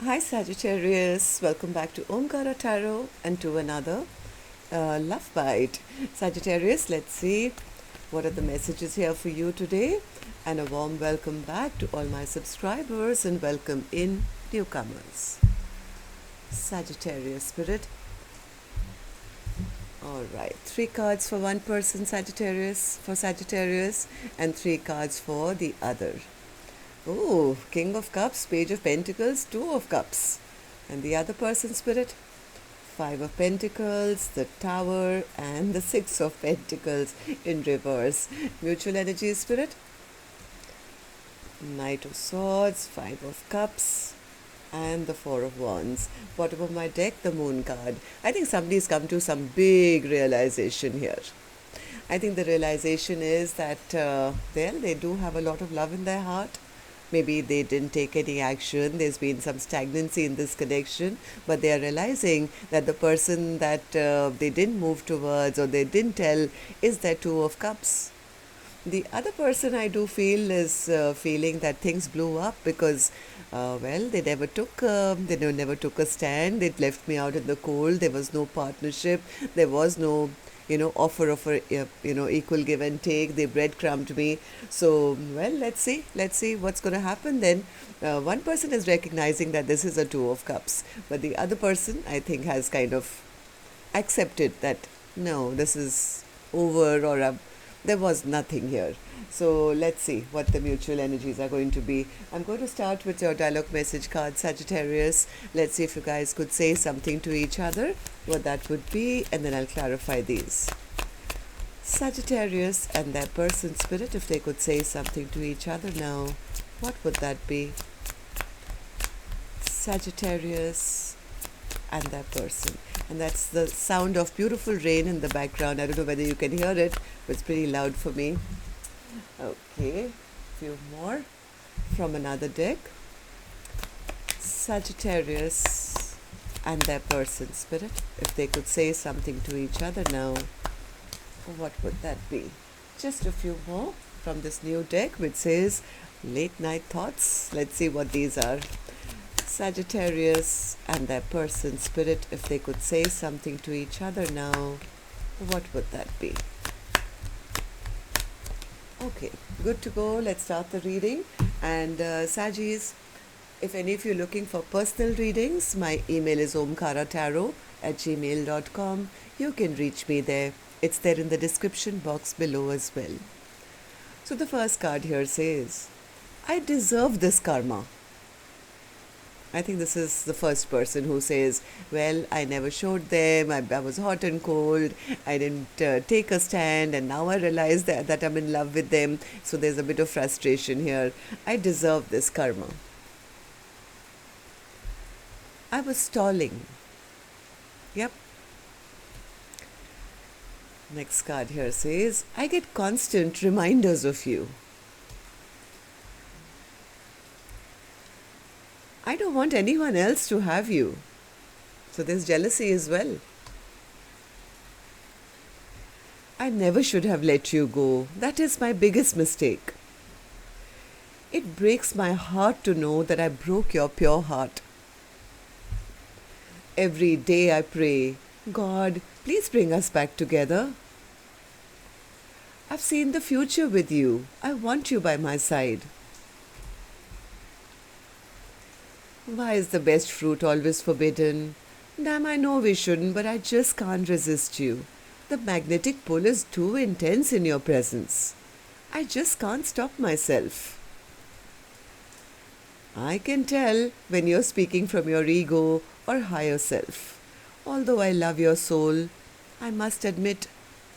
Hi Sagittarius, welcome back to Omkaratarot and to another love bite. Sagittarius, let's see what are the messages here for you today, and a warm welcome back to all my subscribers and welcome in newcomers. Sagittarius spirit. All right, 3 cards for one person, Sagittarius, and 3 cards for the other. Oh, King of Cups, Page of Pentacles, 2 of Cups. And the other person, spirit? 5 of Pentacles, the Tower, and the 6 of Pentacles in reverse. Mutual energy, spirit? Knight of Swords, 5 of Cups, and the 4 of Wands. Bottom of my deck, the Moon card. I think somebody's come to some big realization here. I think the realization is that, they do have a lot of love in their heart. Maybe they didn't take any action. There's been some stagnancy in this connection, but they are realizing that the person that they didn't move towards or they didn't tell is their 2 of Cups. The other person I do feel is feeling that things blew up because, they never took a stand. They left me out in the cold. There was no partnership. There was no offer of equal give and take. They breadcrumbed me. So, let's see what's going to happen then. One person is recognizing that this is a 2 of Cups, but the other person, I think, has kind of accepted that, no, this is over, or there was nothing here. So let's see what the mutual energies are going to be. I'm going to start with your dialogue message card, Sagittarius. Let's see if you guys could say something to each other, what that would be, and then I'll clarify these. Sagittarius and their person, spirit, if they could say something to each other now, what would that be? Sagittarius and their person. And that's the sound of beautiful rain in the background. I don't know whether you can hear it, but it's pretty loud for me. Okay, few more from another deck. Sagittarius and their person, spirit, if they could say something to each other now, what would that be? Just a few more from this new deck, which says late night thoughts. Let's see what these are. Sagittarius and their person, spirit, if they could say something to each other now, what would that be? Okay, good to go. Let's start the reading. And Sagis, if any of you are looking for personal readings, my email is omkaratarot@gmail.com. You can reach me there. It's there in the description box below as well. So the first card here says, I deserve this karma. I think this is the first person who says, I never showed them, I was hot and cold, I didn't take a stand, and now I realize that I'm in love with them, so there's a bit of frustration here. I deserve this karma. I was stalling. Yep. Next card here says, I get constant reminders of you. I don't want anyone else to have you. So there's jealousy as well. I never should have let you go. That is my biggest mistake. It breaks my heart to know that I broke your pure heart. Every day I pray, God, please bring us back together. I've seen the future with you. I want you by my side. Why is the best fruit always forbidden? Damn, I know we shouldn't, but I just can't resist you. The magnetic pull is too intense in your presence. I just can't stop myself. I can tell when you're speaking from your ego or higher self. Although I love your soul, I must admit,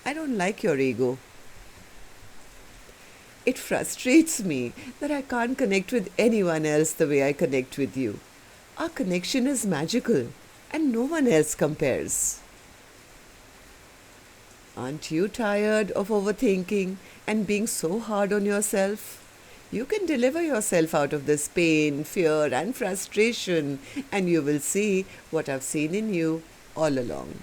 I don't like your ego. It frustrates me that I can't connect with anyone else the way I connect with you. Our connection is magical and no one else compares. Aren't you tired of overthinking and being so hard on yourself? You can deliver yourself out of this pain, fear and frustration, and you will see what I've seen in you all along.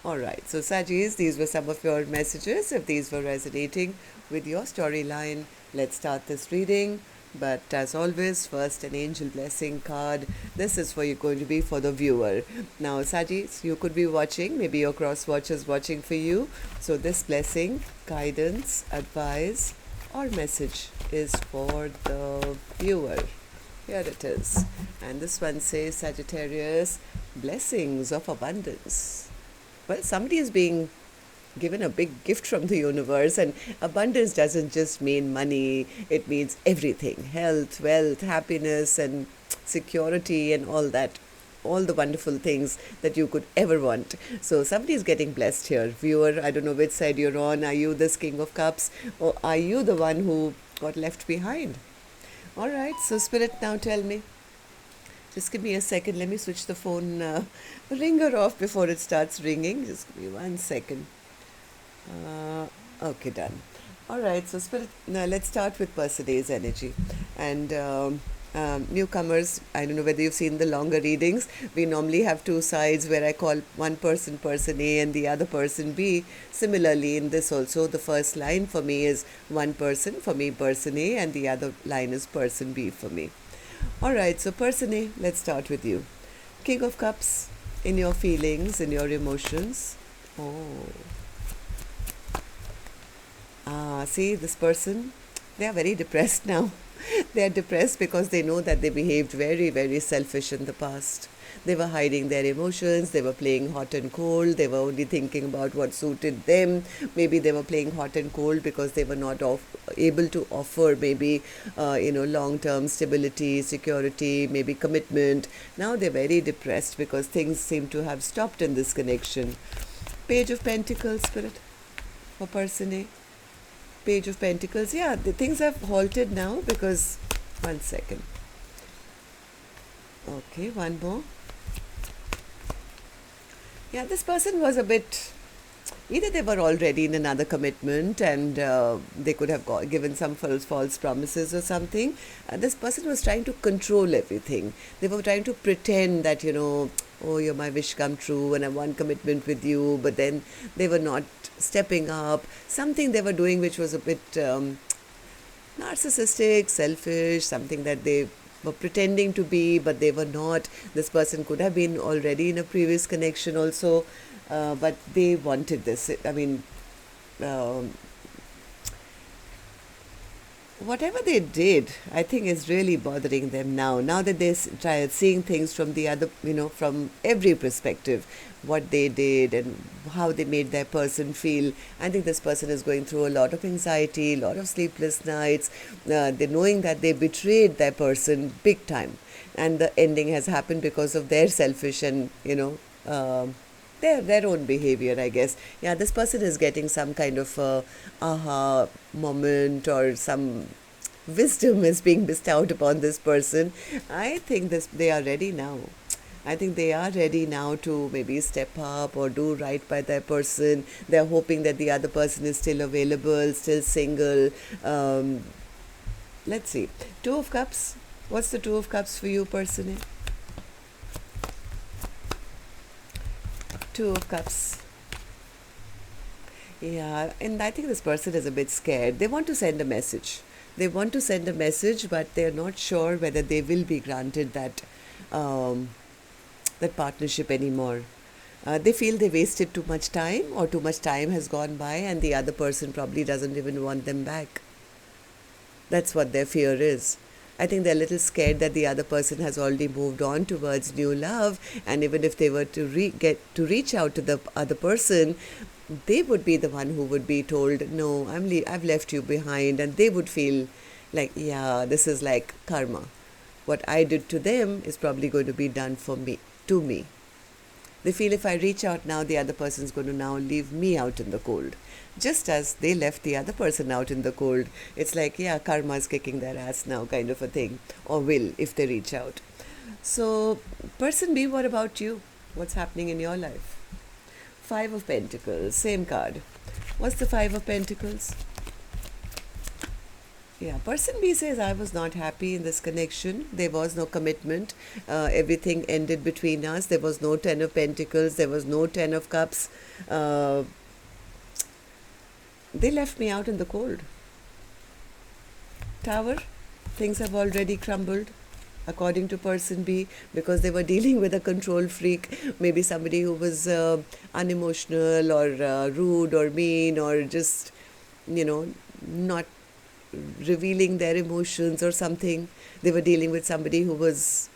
Alright, so Sagis, these were some of your messages. If these were resonating with your storyline, let's start this reading. But as always, first an angel blessing card. This is going to be for the viewer. Now, Sagis, you could be watching, maybe your cross watchers watching for you. So this blessing, guidance, advice, or message is for the viewer. Here it is. And this one says, Sagittarius, blessings of abundance. Well, somebody is being given a big gift from the universe, and abundance doesn't just mean money, it means everything: health, wealth, happiness, and security, and all that, all the wonderful things that you could ever want. So somebody is getting blessed here. Viewer, I don't know which side you're on. Are you this King of Cups, or are you the one who got left behind? All right, so Spirit, now tell me. Just give me a second. Let me switch the phone ringer off before it starts ringing. Just give me 1 second. Okay, done. All right, so Spirit, now let's start with Person A's energy. And newcomers, I don't know whether you've seen the longer readings. We normally have two sides where I call one person Person A and the other person B. Similarly, in this also, the first line for me is one person, for me Person A, and the other line is Person B for me. All right, so Person A, let's start with you. King of Cups, in your feelings, in your emotions. Oh. See, this person, they are very depressed now. They are depressed because they know that they behaved very, very selfish in the past. They were hiding their emotions, they were playing hot and cold, they were only thinking about what suited them. Maybe they were playing hot and cold because they were not able to offer maybe, long-term stability, security, maybe commitment. Now they're very depressed because things seem to have stopped in this connection. Page of Pentacles, Spirit, for Person A. Page of Pentacles. Yeah, the things have halted now because... 1 second. Okay, one more. Yeah, this person was a bit... Either they were already in another commitment and they could have given some false promises or something. This person was trying to control everything. They were trying to pretend that, oh, you're my wish come true and I want commitment with you, but then they were not stepping up. Something they were doing which was a bit narcissistic, selfish, something that they were pretending to be, but they were not. This person could have been already in a previous connection also, but they wanted this. I mean, whatever they did, I think is really bothering them now. Now that they're seeing things from the other, from every perspective, what they did and how they made their person feel. I think this person is going through a lot of anxiety, a lot of sleepless nights. They're knowing that they betrayed their person big time. And the ending has happened because of their selfish and, their own behavior, I guess. Yeah, this person is getting some kind of aha moment, or some wisdom is being bestowed upon this person. I think they are ready now. I think they are ready now to maybe step up or do right by their person. They're hoping that the other person is still available, still single. Let's see. Two of Cups. What's the Two of Cups for you, Person A? Two of Cups. Yeah, and I think this person is a bit scared. They want to send a message. They want to send a message, but they're not sure whether they will be granted that partnership anymore. They feel they wasted too much time, or too much time has gone by, and the other person probably doesn't even want them back. That's what their fear is. I think they're a little scared that the other person has already moved on towards new love, and even if they were to reach out to the other person, they would be the one who would be told, no, I've left you behind, and they would feel like, yeah, this is like karma. What I did to them is probably going to be done to me. They feel if I reach out now, the other person's going to now leave me out in the cold. Just as they left the other person out in the cold. It's like, yeah, karma is kicking their ass now, kind of a thing. Or will, if they reach out. So, Person B, what about you? What's happening in your life? Five of Pentacles, same card. What's the Five of Pentacles? Yeah, Person B says, I was not happy in this connection. There was no commitment. Everything ended between us. There was no Ten of Pentacles. There was no Ten of Cups. They left me out in the cold. Tower. things have already crumbled, according to person B, because they were dealing with a control freak, maybe somebody who was unemotional or rude or mean or just, not revealing their emotions or something. They were dealing with somebody who was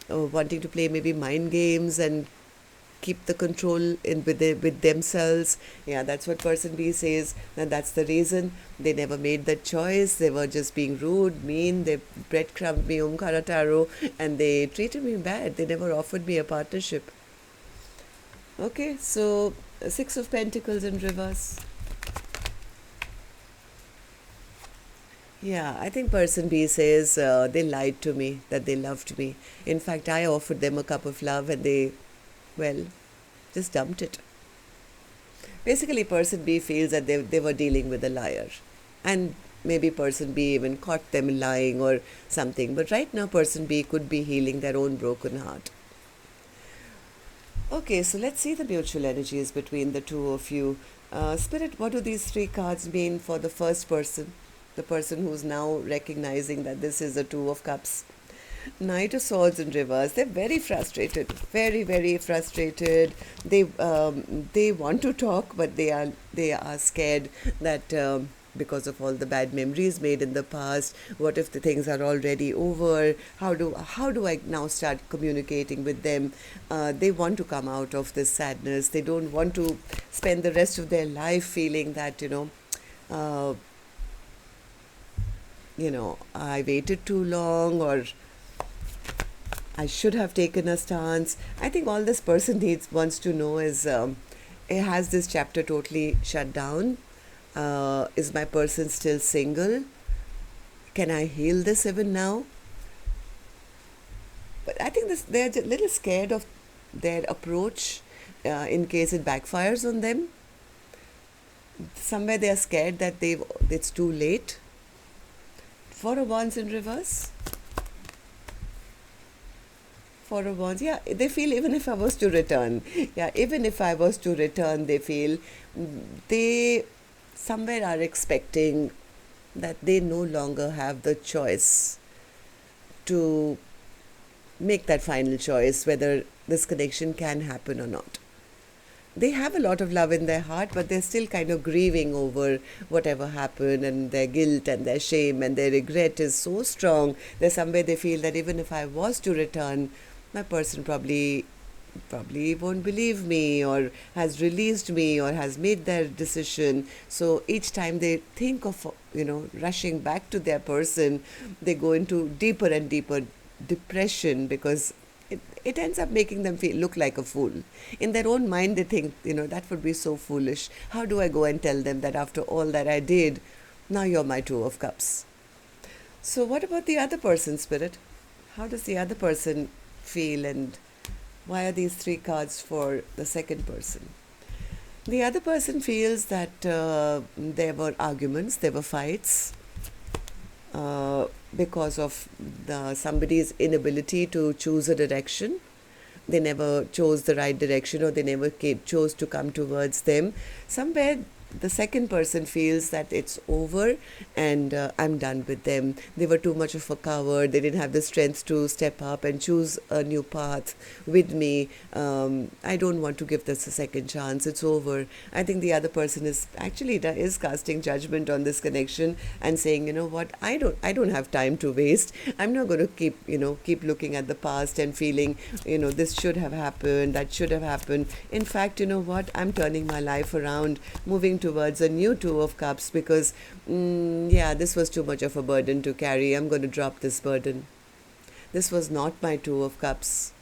wanting to play maybe mind games and keep the control in with themselves. Yeah, that's what person B says, and that's the reason they never made that choice. They were just being rude, mean. They breadcrumbed me Omkaratarot, and they treated me bad. They never offered me a partnership. Okay, so Six of Pentacles in reverse. Yeah, I think person B says they lied to me, that they loved me. In fact, I offered them a cup of love and they, well, just dumped it. Basically, person B feels that they were dealing with a liar. And maybe person B even caught them lying or something. But right now, person B could be healing their own broken heart. Okay, so let's see the mutual energies between the two of you. Spirit, what do these three cards mean for the first person? The person who's now recognizing that this is a Two of Cups. Knight of Swords in reverse. They're very frustrated, very, very frustrated. They want to talk, but they are scared that because of all the bad memories made in the past. What if the things are already over? How do I now start communicating with them? They want to come out of this sadness. They don't want to spend the rest of their life feeling that I waited too long, or I should have taken a stance. I think all this person wants to know is, has this chapter totally shut down? Is my person still single? Can I heal this even now? But I think they're a little scared of their approach in case it backfires on them. Somewhere they are scared that it's too late. Four of Wands in reverse. Four of Wands, yeah, they feel even if I was to return, they feel they somewhere are expecting that they no longer have the choice to make that final choice whether this connection can happen or not. They have a lot of love in their heart, but they're still kind of grieving over whatever happened, and their guilt and their shame and their regret is so strong that somewhere they feel that even if I was to return, my person probably won't believe me, or has released me, or has made their decision. So each time they think of rushing back to their person, they go into deeper and deeper depression, because it ends up making them look like a fool. In their own mind, they think, that would be so foolish. How do I go and tell them that after all that I did, now you're my Two of Cups? So what about the other person, Spirit? How does the other person feel, and why are these three cards for the second person? The other person feels that there were arguments, there were fights, because of somebody's inability to choose a direction. They never chose the right direction, or they never chose to come towards them. Somewhere the second person feels that it's over and I'm done with them. They were too much of a coward. They didn't have the strength to step up and choose a new path with me. I don't want to give this a second chance. It's over. I think the other person is casting judgment on this connection and saying, you know what, I don't have time to waste. I'm not going to keep looking at the past and feeling, this should have happened, that should have happened. In fact, you know what, I'm turning my life around, moving towards a new Two of Cups, because this was too much of a burden to carry. I'm going to drop this burden. This was not my Two of Cups.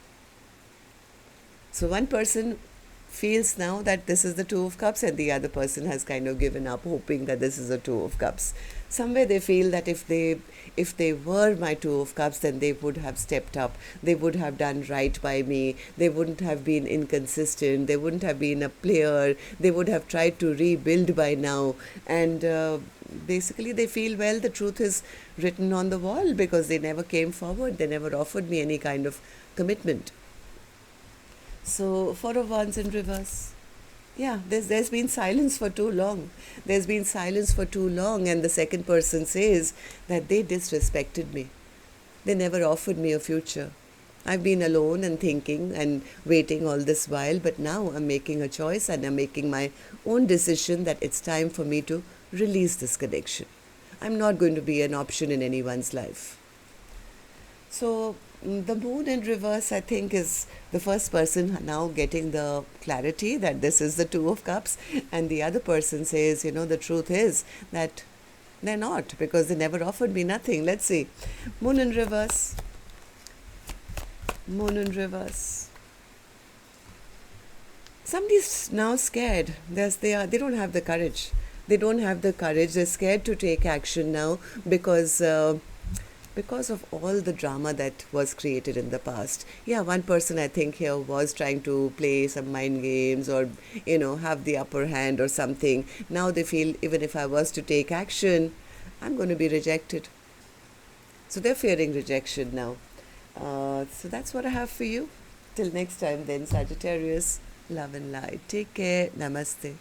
So one person feels now that this is the Two of Cups, and the other person has kind of given up, hoping that this is a Two of Cups. Somewhere they feel that if they were my Two of Cups, then they would have stepped up. They would have done right by me. They wouldn't have been inconsistent. They wouldn't have been a player. They would have tried to rebuild by now. And basically they feel, well, the truth is written on the wall, because they never came forward. They never offered me any kind of commitment. So Four of Wands in reverse. Yeah, there's been silence for too long. There's been silence for too long, and the second person says that they disrespected me. They never offered me a future. I've been alone and thinking and waiting all this while, but now I'm making a choice and I'm making my own decision that it's time for me to release this connection. I'm not going to be an option in anyone's life. So, the moon in reverse, I think, is the first person now getting the clarity that this is the Two of Cups, and the other person says, the truth is that they're not, because they never offered me nothing. Let's see. Moon in reverse. Moon in reverse. Somebody's now scared. They don't have the courage. They don't have the courage. They're scared to take action now because of all the drama that was created in the past. Yeah, one person I think here was trying to play some mind games or, have the upper hand or something. Now they feel even if I was to take action, I'm going to be rejected. So they're fearing rejection now. So that's what I have for you. Till next time then, Sagittarius, love and light. Take care. Namaste.